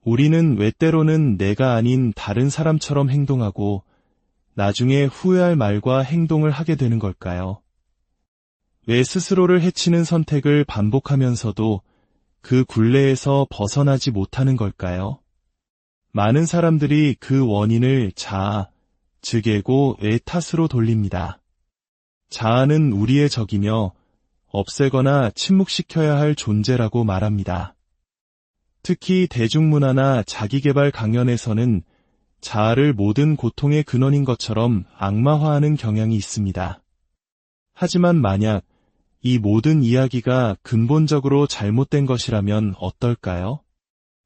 우리는 왜 때로는 내가 아닌 다른 사람처럼 행동하고 나중에 후회할 말과 행동을 하게 되는 걸까요? 왜 스스로를 해치는 선택을 반복하면서도 그 굴레에서 벗어나지 못하는 걸까요? 많은 사람들이 그 원인을 자아, 즉 에고의 탓으로 돌립니다. 자아는 우리의 적이며 없애거나 침묵시켜야 할 존재라고 말합니다. 특히 대중문화나 자기계발 강연에서는 자아를 모든 고통의 근원인 것처럼 악마화하는 경향이 있습니다. 하지만 만약 이 모든 이야기가 근본적으로 잘못된 것이라면 어떨까요?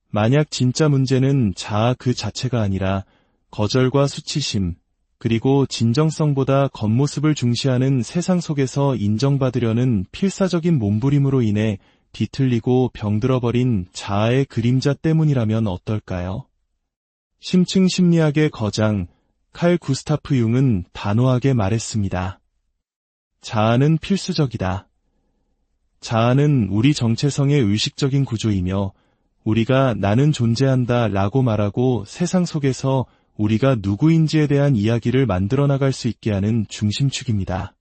만약 진짜 문제는 자아 그 자체가 아니라 거절과 수치심, 그리고 진정성보다 겉모습을 중시하는 세상 속에서 인정받으려는 필사적인 몸부림으로 인해 뒤틀리고 병들어버린 자아의 그림자 때문이라면 어떨까요? 심층 심리학의 거장 칼 구스타프 융은 단호하게 말했습니다. 자아는 필수적이다. 자아는 우리 정체성의 의식적인 구조이며 우리가 나는 존재한다 라고 말하고 세상 속에서 우리가 누구인지에 대한 이야기를 만들어 나갈 수 있게 하는 중심축입니다.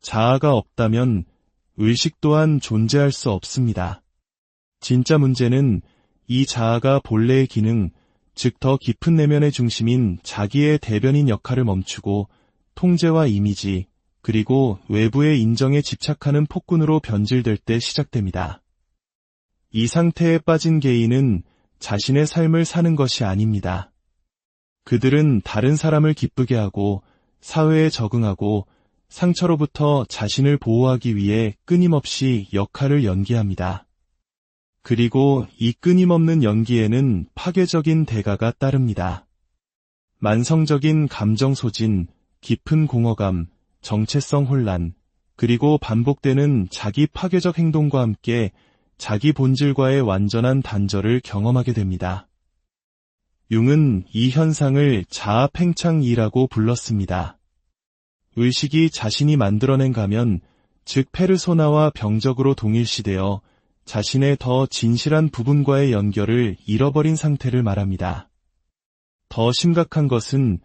자아가 없다면 의식 또한 존재할 수 없습니다. 진짜 문제는 이 자아가 본래의 기능, 즉 더 깊은 내면의 중심인 자기의 대변인 역할을 멈추고 통제와 이미지, 그리고 외부의 인정에 집착하는 폭군으로 변질될 때 시작됩니다. 이 상태에 빠진 개인은 자신의 삶을 사는 것이 아닙니다. 그들은 다른 사람을 기쁘게 하고 사회에 적응하고 상처로부터 자신을 보호하기 위해 끊임없이 역할을 연기합니다. 그리고 이 끊임없는 연기에는 파괴적인 대가가 따릅니다. 만성적인 감정 소진, 깊은 공허감, 정체성 혼란, 그리고 반복되는 자기 파괴적 행동과 함께 자기 본질과의 완전한 단절을 경험하게 됩니다. 융은 이 현상을 자아 팽창이라고 불렀습니다. 의식이 자신이 만들어낸 가면, 즉 페르소나와 병적으로 동일시되어 자신의 더 진실한 부분과의 연결을 잃어버린 상태를 말합니다. 더 심각한 것은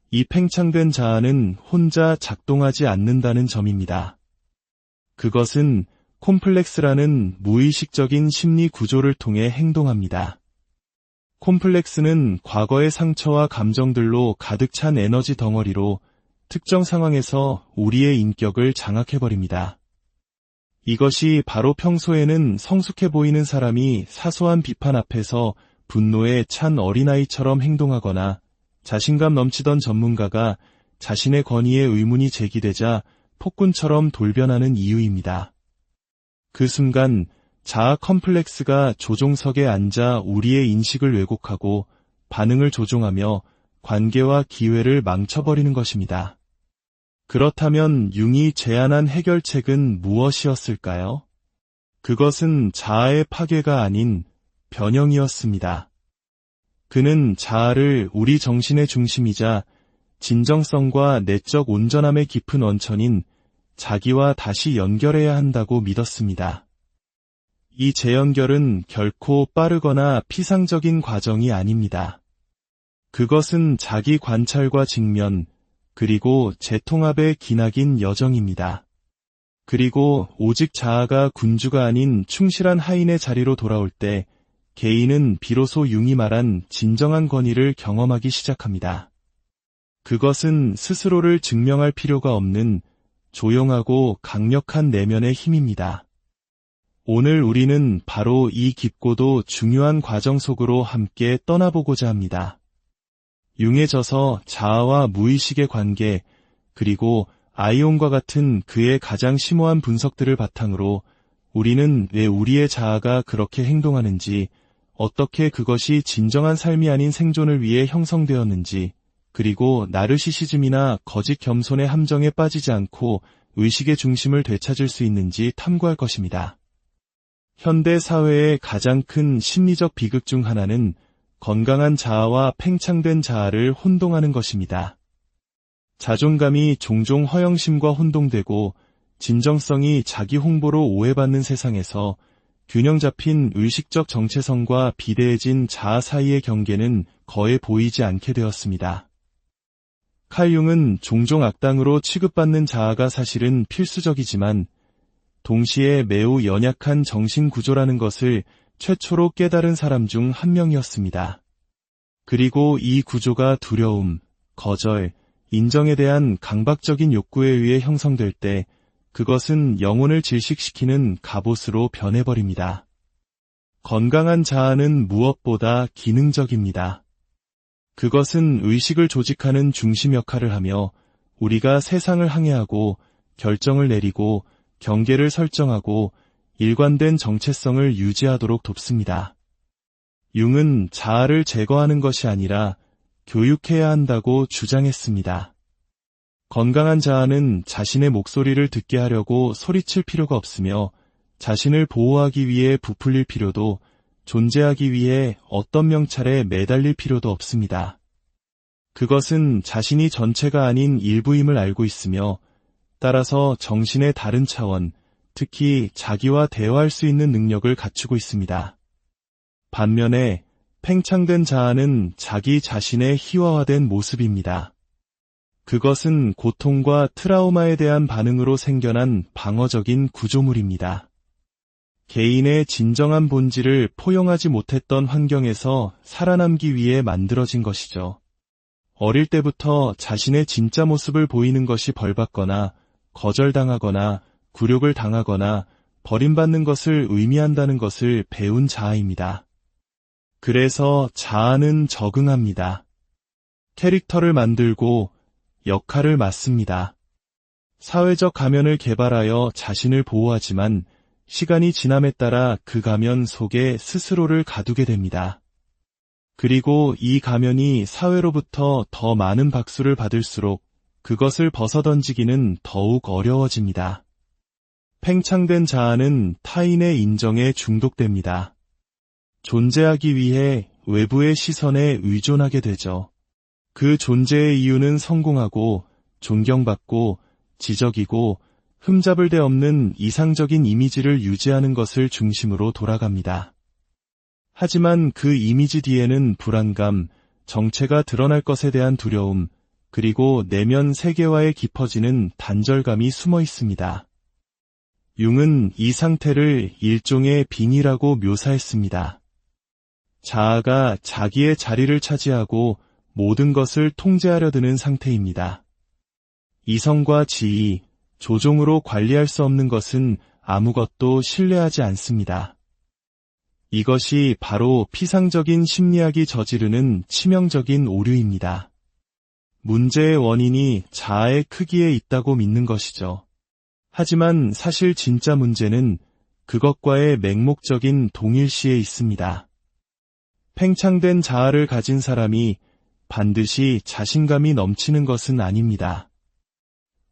이 팽창된 자아는 혼자 작동하지 않는다는 점입니다. 그것은 콤플렉스라는 무의식적인 심리 구조를 통해 행동합니다. 콤플렉스는 과거의 상처와 감정들로 가득 찬 에너지 덩어리로 특정 상황에서 우리의 인격을 장악해버립니다. 이것이 바로 평소에는 성숙해 보이는 사람이 사소한 비판 앞에서 분노에 찬 어린아이처럼 행동하거나 자신감 넘치던 전문가가 자신의 권위에 의문이 제기되자 폭군처럼 돌변하는 이유입니다. 그 순간 자아 컴플렉스가 조종석에 앉아 우리의 인식을 왜곡하고 반응을 조종하며 관계와 기회를 망쳐버리는 것입니다. 그렇다면 융이 제안한 해결책은 무엇이었을까요? 그것은 자아의 파괴가 아닌 변형이었습니다. 그는 자아를 우리 정신의 중심이자 진정성과 내적 온전함의 깊은 원천인 자기와 다시 연결해야 한다고 믿었습니다. 이 재연결은 결코 빠르거나 피상적인 과정이 아닙니다. 그것은 자기 관찰과 직면, 그리고 재통합의 기나긴 여정입니다. 그리고 오직 자아가 군주가 아닌 충실한 하인의 자리로 돌아올 때 개인은 비로소 융이 말한 진정한 권위를 경험하기 시작합니다. 그것은 스스로를 증명할 필요가 없는 조용하고 강력한 내면의 힘입니다. 오늘 우리는 바로 이 깊고도 중요한 과정 속으로 함께 떠나보고자 합니다. 융에 져서 자아와 무의식의 관계, 그리고 아이온과 같은 그의 가장 심오한 분석들을 바탕으로 우리는 왜 우리의 자아가 그렇게 행동하는지, 어떻게 그것이 진정한 삶이 아닌 생존을 위해 형성되었는지, 그리고 나르시시즘이나 거짓 겸손의 함정에 빠지지 않고 의식의 중심을 되찾을 수 있는지 탐구할 것입니다. 현대 사회의 가장 큰 심리적 비극 중 하나는 건강한 자아와 팽창된 자아를 혼동하는 것입니다. 자존감이 종종 허영심과 혼동되고 진정성이 자기 홍보로 오해받는 세상에서 균형 잡힌 의식적 정체성과 비대해진 자아 사이의 경계는 거의 보이지 않게 되었습니다. 칼 융은 종종 악당으로 취급받는 자아가 사실은 필수적이지만 동시에 매우 연약한 정신 구조라는 것을 최초로 깨달은 사람 중 한 명이었습니다. 그리고 이 구조가 두려움, 거절, 인정에 대한 강박적인 욕구에 의해 형성될 때 그것은 영혼을 질식시키는 갑옷으로 변해버립니다. 건강한 자아는 무엇보다 기능적입니다. 그것은 의식을 조직하는 중심 역할을 하며 우리가 세상을 항해하고 결정을 내리고 경계를 설정하고 일관된 정체성을 유지하도록 돕습니다. 융은 자아를 제거하는 것이 아니라 교육해야 한다고 주장했습니다. 건강한 자아는 자신의 목소리를 듣게 하려고 소리칠 필요가 없으며 자신을 보호하기 위해 부풀릴 필요도 존재하기 위해 어떤 명찰에 매달릴 필요도 없습니다. 그것은 자신이 전체가 아닌 일부임을 알고 있으며 따라서 정신의 다른 차원, 특히 자기와 대화할 수 있는 능력을 갖추고 있습니다. 반면에 팽창된 자아는 자기 자신의 희화화된 모습입니다. 그것은 고통과 트라우마에 대한 반응으로 생겨난 방어적인 구조물입니다. 개인의 진정한 본질을 포용하지 못했던 환경에서 살아남기 위해 만들어진 것이죠. 어릴 때부터 자신의 진짜 모습을 보이는 것이 벌받거나 거절당하거나 굴욕을 당하거나 버림받는 것을 의미한다는 것을 배운 자아입니다. 그래서 자아는 적응합니다. 캐릭터를 만들고 역할을 맡습니다. 사회적 가면을 개발하여 자신을 보호하지만 시간이 지남에 따라 그 가면 속에 스스로를 가두게 됩니다. 그리고 이 가면이 사회로부터 더 많은 박수를 받을수록 그것을 벗어던지기는 더욱 어려워집니다. 팽창된 자아는 타인의 인정에 중독됩니다. 존재하기 위해 외부의 시선에 의존하게 되죠. 그 존재의 이유는 성공하고 존경받고 지적이고 흠잡을 데 없는 이상적인 이미지를 유지하는 것을 중심으로 돌아갑니다. 하지만 그 이미지 뒤에는 불안감, 정체가 드러날 것에 대한 두려움, 그리고 내면 세계와의 깊어지는 단절감이 숨어 있습니다. 융은 이 상태를 일종의 빙의라고 묘사했습니다. 자아가 자기의 자리를 차지하고 모든 것을 통제하려 드는 상태입니다. 이성과 지위, 조종으로 관리할 수 없는 것은 아무것도 신뢰하지 않습니다. 이것이 바로 피상적인 심리학이 저지르는 치명적인 오류입니다. 문제의 원인이 자아의 크기에 있다고 믿는 것이죠. 하지만 사실 진짜 문제는 그것과의 맹목적인 동일시에 있습니다. 팽창된 자아를 가진 사람이 반드시 자신감이 넘치는 것은 아닙니다.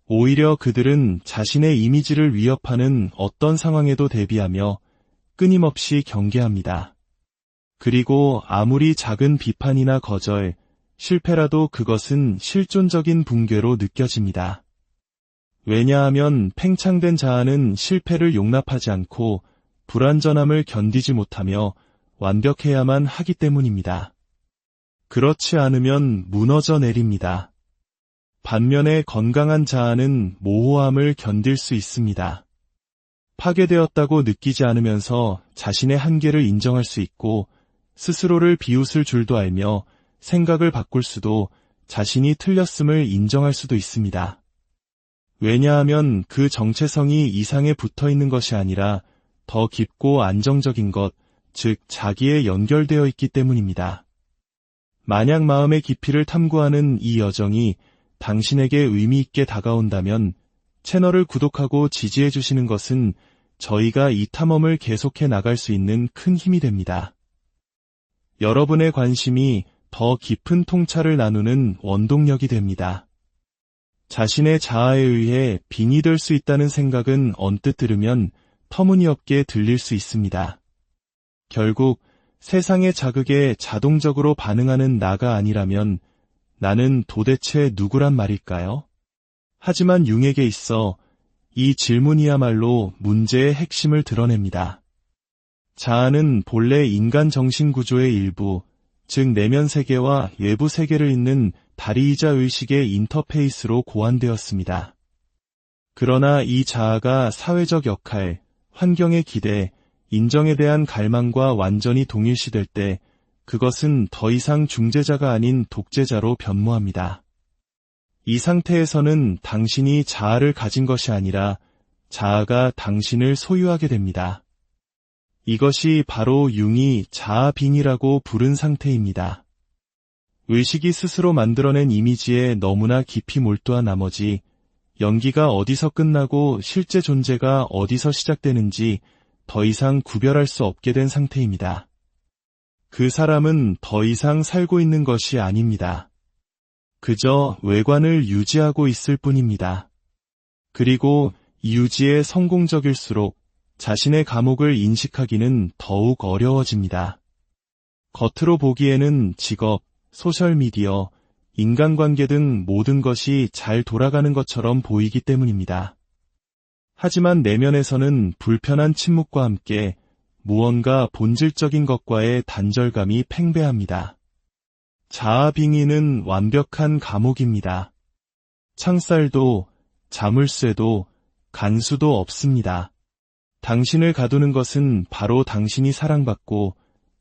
오히려 그들은 자신의 이미지를 위협하는 어떤 상황에도 대비하며 끊임없이 경계합니다. 그리고 아무리 작은 비판이나 거절, 실패라도 그것은 실존적인 붕괴로 느껴집니다. 왜냐하면 팽창된 자아는 실패를 용납하지 않고 불완전함을 견디지 못하며 완벽해야만 하기 때문입니다. 그렇지 않으면 무너져 내립니다. 반면에 건강한 자아는 모호함을 견딜 수 있습니다. 파괴되었다고 느끼지 않으면서 자신의 한계를 인정할 수 있고 스스로를 비웃을 줄도 알며 생각을 바꿀 수도 자신이 틀렸음을 인정할 수도 있습니다. 왜냐하면 그 정체성이 이상에 붙어 있는 것이 아니라 더 깊고 안정적인 것, 즉 자기에 연결되어 있기 때문입니다. 만약 마음의 깊이를 탐구하는 이 여정이 당신에게 의미 있게 다가온다면 채널을 구독하고 지지해 주시는 것은 저희가 이 탐험을 계속해 나갈 수 있는 큰 힘이 됩니다. 여러분의 관심이 더 깊은 통찰을 나누는 원동력이 됩니다. 자신의 자아에 의해 빙의될 수 있다는 생각은 언뜻 들으면 터무니없게 들릴 수 있습니다. 결국 세상의 자극에 자동적으로 반응하는 나가 아니라면 나는 도대체 누구란 말일까요? 하지만 융에게 있어 이 질문이야말로 문제의 핵심을 드러냅니다. 자아는 본래 인간 정신 구조의 일부, 즉 내면 세계와 외부 세계를 잇는 다리이자 의식의 인터페이스로 고안되었습니다. 그러나 이 자아가 사회적 역할, 환경의 기대, 인정에 대한 갈망과 완전히 동일시될 때 그것은 더 이상 중재자가 아닌 독재자로 변모합니다. 이 상태에서는 당신이 자아를 가진 것이 아니라 자아가 당신을 소유하게 됩니다. 이것이 바로 융이 자아빙이라고 부른 상태입니다. 의식이 스스로 만들어낸 이미지에 너무나 깊이 몰두한 나머지 연기가 어디서 끝나고 실제 존재가 어디서 시작되는지 더 이상 구별할 수 없게 된 상태입니다. 그 사람은 더 이상 살고 있는 것이 아닙니다. 그저 외관을 유지하고 있을 뿐입니다. 그리고 이 유지에 성공적일수록 자신의 감옥을 인식하기는 더욱 어려워집니다. 겉으로 보기에는 직업, 소셜미디어, 인간관계 등 모든 것이 잘 돌아가는 것처럼 보이기 때문입니다. 하지만 내면에서는 불편한 침묵과 함께 무언가 본질적인 것과의 단절감이 팽배합니다. 자아빙의는 완벽한 감옥입니다. 창살도, 자물쇠도, 간수도 없습니다. 당신을 가두는 것은 바로 당신이 사랑받고,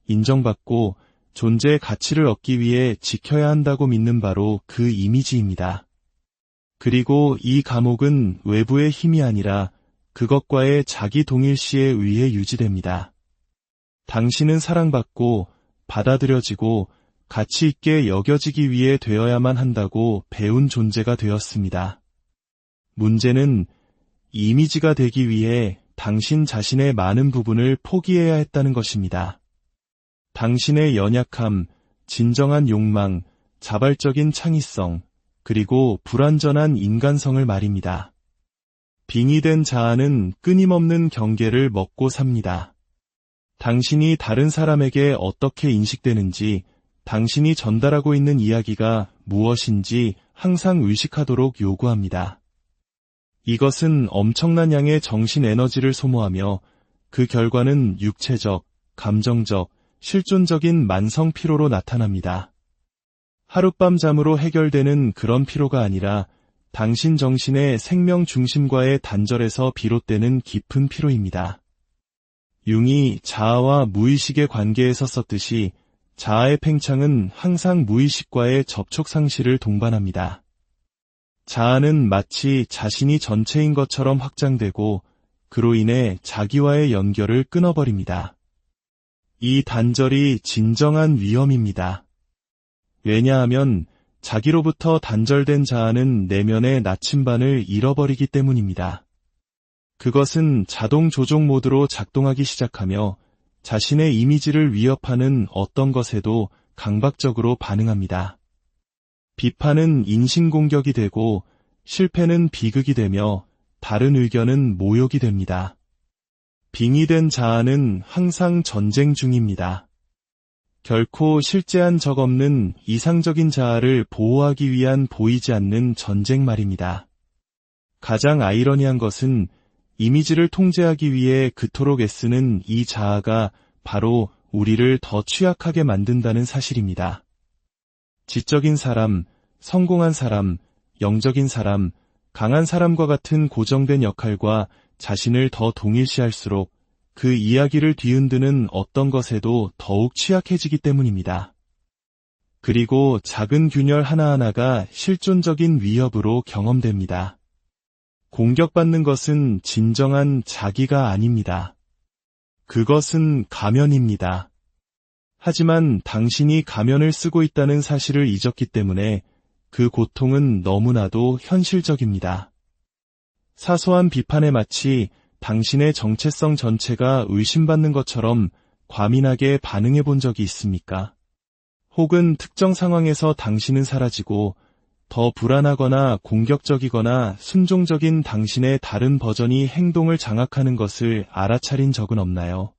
인정받고, 존재의 가치를 얻기 위해 지켜야 한다고 믿는 바로 그 이미지입니다. 그리고 이 감옥은 외부의 힘이 아니라 그것과의 자기 동일시에 의해 유지됩니다. 당신은 사랑받고 받아들여지고 가치 있게 여겨지기 위해 되어야만 한다고 배운 존재가 되었습니다. 문제는 이미지가 되기 위해 당신 자신의 많은 부분을 포기해야 했다는 것입니다. 당신의 연약함, 진정한 욕망, 자발적인 창의성, 그리고 불완전한 인간성을 말입니다. 빙의된 자아는 끊임없는 경계를 먹고 삽니다. 당신이 다른 사람에게 어떻게 인식되는지, 당신이 전달하고 있는 이야기가 무엇인지 항상 의식하도록 요구합니다. 이것은 엄청난 양의 정신 에너지를 소모하며 그 결과는 육체적, 감정적, 실존적인 만성 피로로 나타납니다. 하룻밤 잠으로 해결되는 그런 피로가 아니라 당신 정신의 생명 중심과의 단절에서 비롯되는 깊은 피로입니다. 융이 자아와 무의식의 관계에서 썼듯이 자아의 팽창은 항상 무의식과의 접촉 상실을 동반합니다. 자아는 마치 자신이 전체인 것처럼 확장되고 그로 인해 자기와의 연결을 끊어버립니다. 이 단절이 진정한 위험입니다. 왜냐하면 자기로부터 단절된 자아는 내면의 나침반을 잃어버리기 때문입니다. 그것은 자동 조종 모드로 작동하기 시작하며 자신의 이미지를 위협하는 어떤 것에도 강박적으로 반응합니다. 비판은 인신공격이 되고 실패는 비극이 되며 다른 의견은 모욕이 됩니다. 빙의된 자아는 항상 전쟁 중입니다. 결코 실제한 적 없는 이상적인 자아를 보호하기 위한 보이지 않는 전쟁 말입니다. 가장 아이러니한 것은 이미지를 통제하기 위해 그토록 애쓰는 이 자아가 바로 우리를 더 취약하게 만든다는 사실입니다. 지적인 사람, 성공한 사람, 영적인 사람, 강한 사람과 같은 고정된 역할과 자신을 더 동일시할수록 그 이야기를 뒤흔드는 어떤 것에도 더욱 취약해지기 때문입니다. 그리고 작은 균열 하나하나가 실존적인 위협으로 경험됩니다. 공격받는 것은 진정한 자기가 아닙니다. 그것은 가면입니다. 하지만 당신이 가면을 쓰고 있다는 사실을 잊었기 때문에 그 고통은 너무나도 현실적입니다. 사소한 비판에 마치 당신의 정체성 전체가 의심받는 것처럼 과민하게 반응해 본 적이 있습니까? 혹은 특정 상황에서 당신은 사라지고 더 불안하거나 공격적이거나 순종적인 당신의 다른 버전이 행동을 장악하는 것을 알아차린 적은 없나요?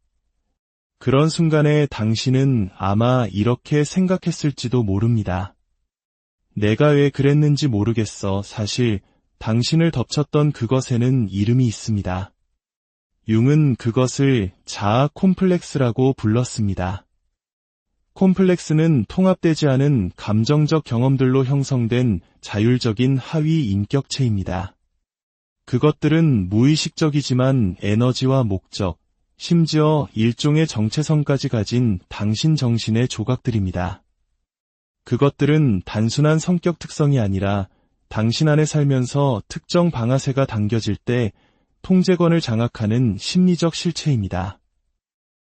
그런 순간에 당신은 아마 이렇게 생각했을지도 모릅니다. 내가 왜 그랬는지 모르겠어. 사실 당신을 덮쳤던 그것에는 이름이 있습니다. 융은 그것을 자아 콤플렉스라고 불렀습니다. 콤플렉스는 통합되지 않은 감정적 경험들로 형성된 자율적인 하위 인격체입니다. 그것들은 무의식적이지만 에너지와 목적, 심지어 일종의 정체성까지 가진 당신 정신의 조각들입니다. 그것들은 단순한 성격 특성이 아니라 당신 안에 살면서 특정 방아쇠가 당겨질 때 통제권을 장악하는 심리적 실체입니다.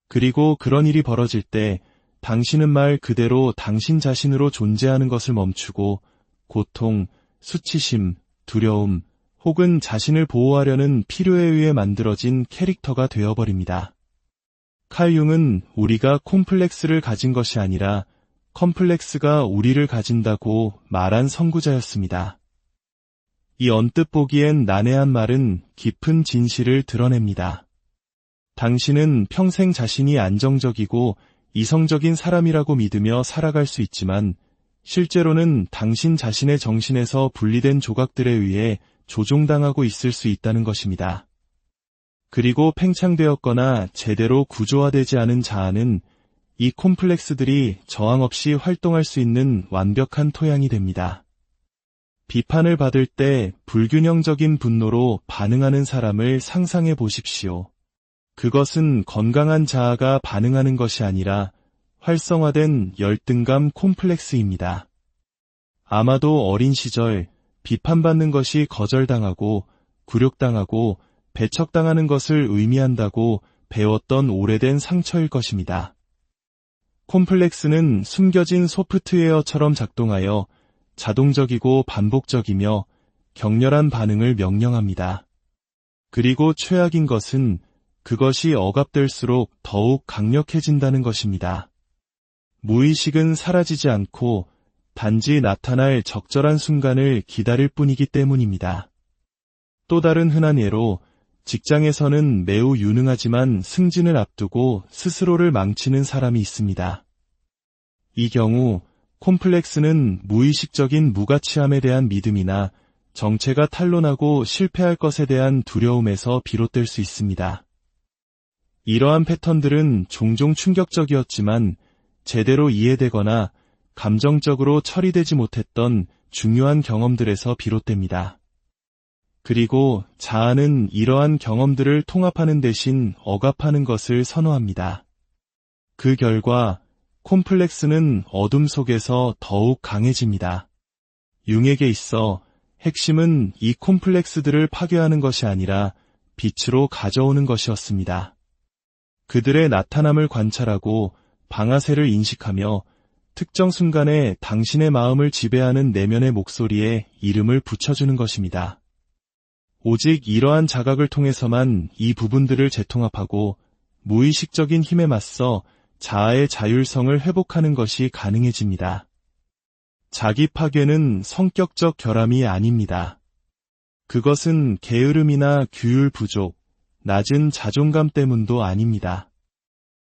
그리고 그런 일이 벌어질 때 당신은 말 그대로 당신 자신으로 존재하는 것을 멈추고 고통, 수치심, 두려움, 혹은 자신을 보호하려는 필요에 의해 만들어진 캐릭터가 되어버립니다. 칼 융은 우리가 콤플렉스를 가진 것이 아니라 컴플렉스가 우리를 가진다고 말한 선구자였습니다. 이 언뜻 보기엔 난해한 말은 깊은 진실을 드러냅니다. 당신은 평생 자신이 안정적이고 이성적인 사람이라고 믿으며 살아갈 수 있지만 실제로는 당신 자신의 정신에서 분리된 조각들에 의해 조종당하고 있을 수 있다는 것입니다. 그리고 팽창되었거나 제대로 구조화되지 않은 자아는 이 콤플렉스들이 저항 없이 활동할 수 있는 완벽한 토양이 됩니다. 비판을 받을 때 불균형적인 분노로 반응하는 사람을 상상해 보십시오. 그것은 건강한 자아가 반응하는 것이 아니라 활성화된 열등감 콤플렉스입니다. 아마도 어린 시절 비판받는 것이 거절당하고 굴욕당하고 배척당하는 것을 의미한다고 배웠던 오래된 상처일 것입니다. 콤플렉스는 숨겨진 소프트웨어처럼 작동하여 자동적이고 반복적이며 격렬한 반응을 명령합니다. 그리고 최악인 것은 그것이 억압될수록 더욱 강력해진다는 것입니다. 무의식은 사라지지 않고 단지 나타날 적절한 순간을 기다릴 뿐이기 때문입니다. 또 다른 흔한 예로 직장에서는 매우 유능하지만 승진을 앞두고 스스로를 망치는 사람이 있습니다. 이 경우 콤플렉스는 무의식적인 무가치함에 대한 믿음이나 정체가 탄로나고 실패할 것에 대한 두려움에서 비롯될 수 있습니다. 이러한 패턴들은 종종 충격적이었지만 제대로 이해되거나 감정적으로 처리되지 못했던 중요한 경험들에서 비롯됩니다. 그리고 자아는 이러한 경험들을 통합하는 대신 억압하는 것을 선호합니다. 그 결과 콤플렉스는 어둠 속에서 더욱 강해집니다. 융에게 있어 핵심은 이 콤플렉스들을 파괴하는 것이 아니라 빛으로 가져오는 것이었습니다. 그들의 나타남을 관찰하고 방아쇠를 인식하며 특정 순간에 당신의 마음을 지배하는 내면의 목소리에 이름을 붙여주는 것입니다. 오직 이러한 자각을 통해서만 이 부분들을 재통합하고 무의식적인 힘에 맞서 자아의 자율성을 회복하는 것이 가능해집니다. 자기 파괴는 성격적 결함이 아닙니다. 그것은 게으름이나 규율 부족, 낮은 자존감 때문도 아닙니다.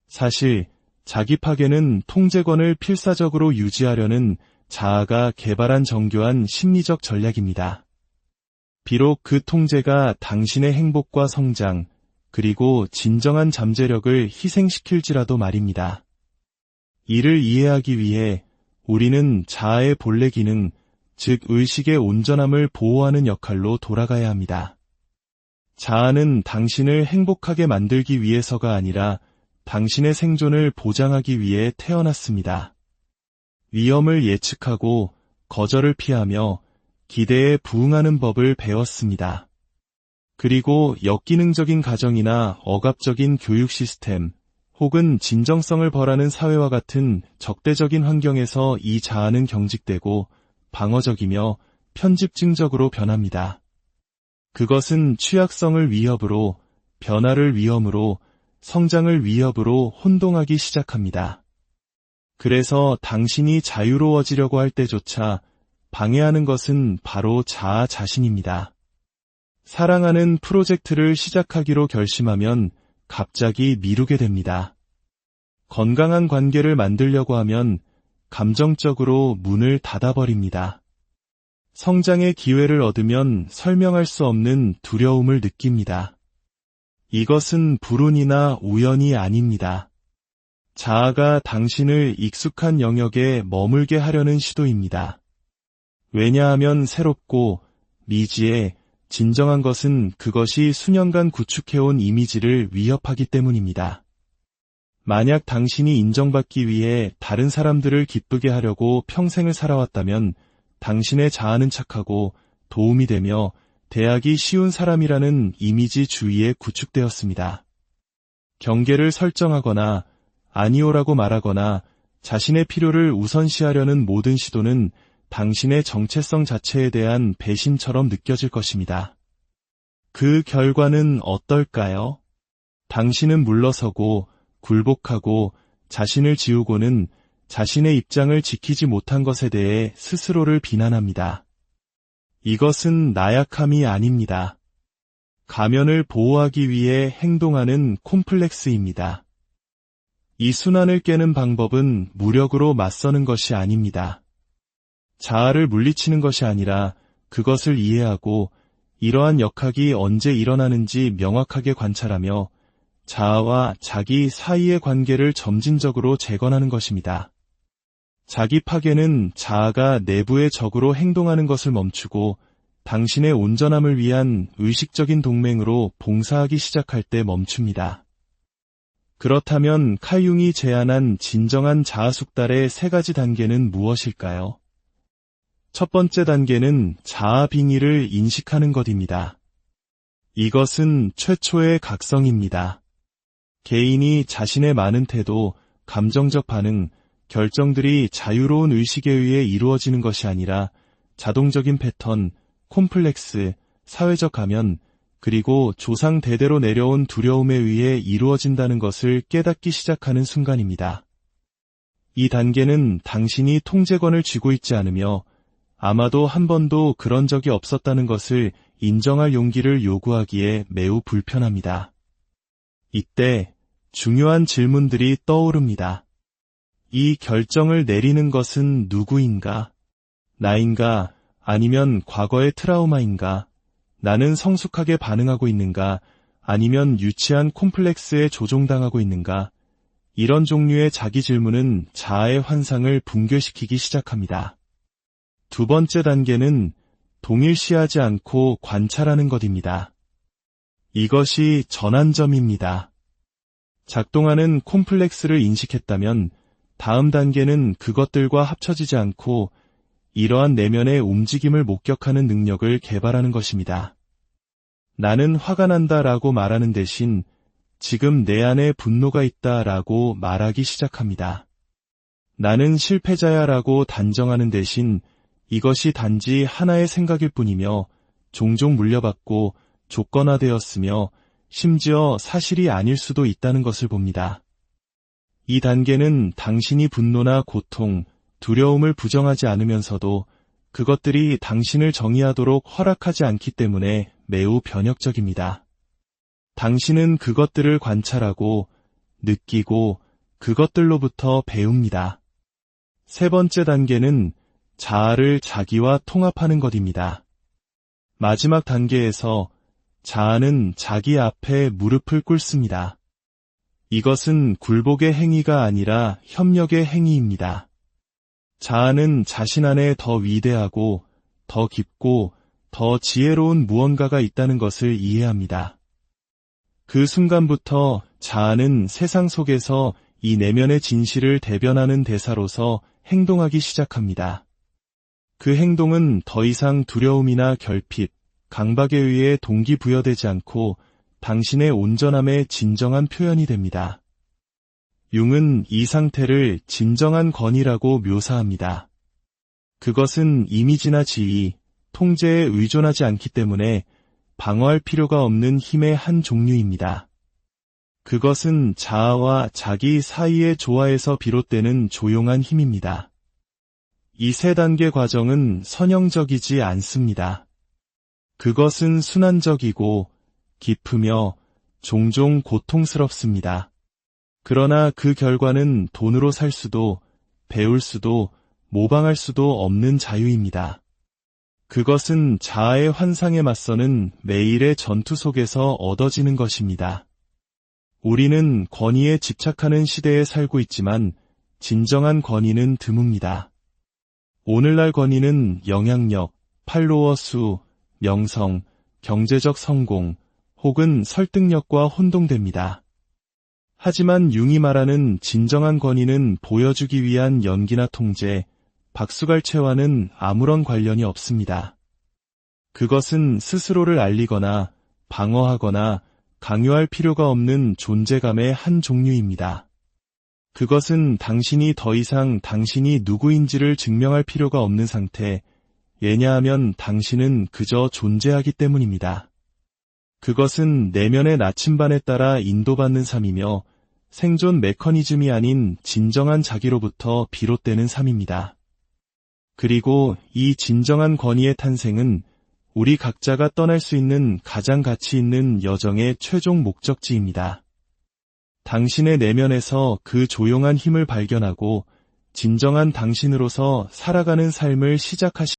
사실 자기 파괴는 통제권을 필사적으로 유지하려는 자아가 개발한 정교한 심리적 전략입니다. 비록 그 통제가 당신의 행복과 성장, 그리고 진정한 잠재력을 희생시킬지라도 말입니다. 이를 이해하기 위해 우리는 자아의 본래 기능, 즉 의식의 온전함을 보호하는 역할로 돌아가야 합니다. 자아는 당신을 행복하게 만들기 위해서가 아니라 당신의 생존을 보장하기 위해 태어났습니다. 위험을 예측하고 거절을 피하며 기대에 부응하는 법을 배웠습니다. 그리고 역기능적인 가정이나 억압적인 교육 시스템, 혹은 진정성을 벌하는 사회와 같은 적대적인 환경에서 이 자아는 경직되고 방어적이며 편집증적으로 변합니다. 그것은 취약성을 위협으로, 변화를 위험으로, 성장을 위협으로 혼동하기 시작합니다. 그래서 당신이 자유로워지려고 할 때조차 방해하는 것은 바로 자아 자신입니다. 사랑하는 프로젝트를 시작하기로 결심하면 갑자기 미루게 됩니다. 건강한 관계를 만들려고 하면 감정적으로 문을 닫아버립니다. 성장의 기회를 얻으면 설명할 수 없는 두려움을 느낍니다. 이것은 불운이나 우연이 아닙니다. 자아가 당신을 익숙한 영역에 머물게 하려는 시도입니다. 왜냐하면 새롭고 미지의 진정한 것은 그것이 수년간 구축해온 이미지를 위협하기 때문입니다. 만약 당신이 인정받기 위해 다른 사람들을 기쁘게 하려고 평생을 살아왔다면 당신의 자아는 착하고 도움이 되며 대하기 쉬운 사람이라는 이미지 주위에 구축되었습니다. 경계를 설정하거나 아니오라고 말하거나 자신의 필요를 우선시하려는 모든 시도는 당신의 정체성 자체에 대한 배신처럼 느껴질 것입니다. 그 결과는 어떨까요? 당신은 물러서고 굴복하고 자신을 지우고는 자신의 입장을 지키지 못한 것에 대해 스스로를 비난합니다. 이것은 나약함이 아닙니다. 가면을 보호하기 위해 행동하는 콤플렉스입니다. 이 순환을 깨는 방법은 무력으로 맞서는 것이 아닙니다. 자아를 물리치는 것이 아니라 그것을 이해하고 이러한 역학이 언제 일어나는지 명확하게 관찰하며 자아와 자기 사이의 관계를 점진적으로 재건하는 것입니다. 자기 파괴는 자아가 내부의 적으로 행동하는 것을 멈추고 당신의 온전함을 위한 의식적인 동맹으로 봉사하기 시작할 때 멈춥니다. 그렇다면 칼융이 제안한 진정한 자아 숙달의 세 가지 단계는 무엇일까요? 첫 번째 단계는 자아 빙의를 인식하는 것입니다. 이것은 최초의 각성입니다. 개인이 자신의 많은 태도, 감정적 반응, 결정들이 자유로운 의식에 의해 이루어지는 것이 아니라 자동적인 패턴, 콤플렉스, 사회적 가면, 그리고 조상 대대로 내려온 두려움에 의해 이루어진다는 것을 깨닫기 시작하는 순간입니다. 이 단계는 당신이 통제권을 쥐고 있지 않으며 아마도 한 번도 그런 적이 없었다는 것을 인정할 용기를 요구하기에 매우 불편합니다. 이때 중요한 질문들이 떠오릅니다. 이 결정을 내리는 것은 누구인가? 나인가? 아니면 과거의 트라우마인가? 나는 성숙하게 반응하고 있는가? 아니면 유치한 콤플렉스에 조종당하고 있는가? 이런 종류의 자기 질문은 자아의 환상을 붕괴시키기 시작합니다. 두 번째 단계는 동일시하지 않고 관찰하는 것입니다. 이것이 전환점입니다. 작동하는 콤플렉스를 인식했다면 다음 단계는 그것들과 합쳐지지 않고 이러한 내면의 움직임을 목격하는 능력을 개발하는 것입니다. 나는 화가 난다라고 말하는 대신 지금 내 안에 분노가 있다라고 말하기 시작합니다. 나는 실패자야라고 단정하는 대신 이것이 단지 하나의 생각일 뿐이며 종종 물려받고 조건화되었으며 심지어 사실이 아닐 수도 있다는 것을 봅니다. 이 단계는 당신이 분노나 고통, 두려움을 부정하지 않으면서도 그것들이 당신을 정의하도록 허락하지 않기 때문에 매우 변혁적입니다. 당신은 그것들을 관찰하고 느끼고 그것들로부터 배웁니다. 세 번째 단계는 자아를 자기와 통합하는 것입니다. 마지막 단계에서 자아는 자기 앞에 무릎을 꿇습니다. 이것은 굴복의 행위가 아니라 협력의 행위입니다. 자아는 자신 안에 더 위대하고 더 깊고 더 지혜로운 무언가가 있다는 것을 이해합니다. 그 순간부터 자아는 세상 속에서 이 내면의 진실을 대변하는 대사로서 행동하기 시작합니다. 그 행동은 더 이상 두려움이나 결핍, 강박에 의해 동기부여되지 않고 당신의 온전함의 진정한 표현이 됩니다. 융은 이 상태를 진정한 권위라고 묘사합니다. 그것은 이미지나 지위, 통제에 의존하지 않기 때문에 방어할 필요가 없는 힘의 한 종류입니다. 그것은 자아와 자기 사이의 조화에서 비롯되는 조용한 힘입니다. 이 세 단계 과정은 선형적이지 않습니다. 그것은 순환적이고 깊으며 종종 고통스럽습니다. 그러나 그 결과는 돈으로 살 수도, 배울 수도, 모방할 수도 없는 자유입니다. 그것은 자아의 환상에 맞서는 매일의 전투 속에서 얻어지는 것입니다. 우리는 권위에 집착하는 시대에 살고 있지만 진정한 권위는 드뭅니다. 오늘날 권위는 영향력, 팔로워 수, 명성, 경제적 성공, 혹은 설득력과 혼동됩니다. 하지만 융이 말하는 진정한 권위는 보여주기 위한 연기나 통제, 박수갈채와는 아무런 관련이 없습니다. 그것은 스스로를 알리거나 방어하거나 강요할 필요가 없는 존재감의 한 종류입니다. 그것은 당신이 더 이상 당신이 누구인지를 증명할 필요가 없는 상태, 왜냐하면 당신은 그저 존재하기 때문입니다. 그것은 내면의 나침반에 따라 인도받는 삶이며 생존 메커니즘이 아닌 진정한 자기로부터 비롯되는 삶입니다. 그리고 이 진정한 권위의 탄생은 우리 각자가 떠날 수 있는 가장 가치 있는 여정의 최종 목적지입니다. 당신의 내면에서 그 조용한 힘을 발견하고 진정한 당신으로서 살아가는 삶을 시작하시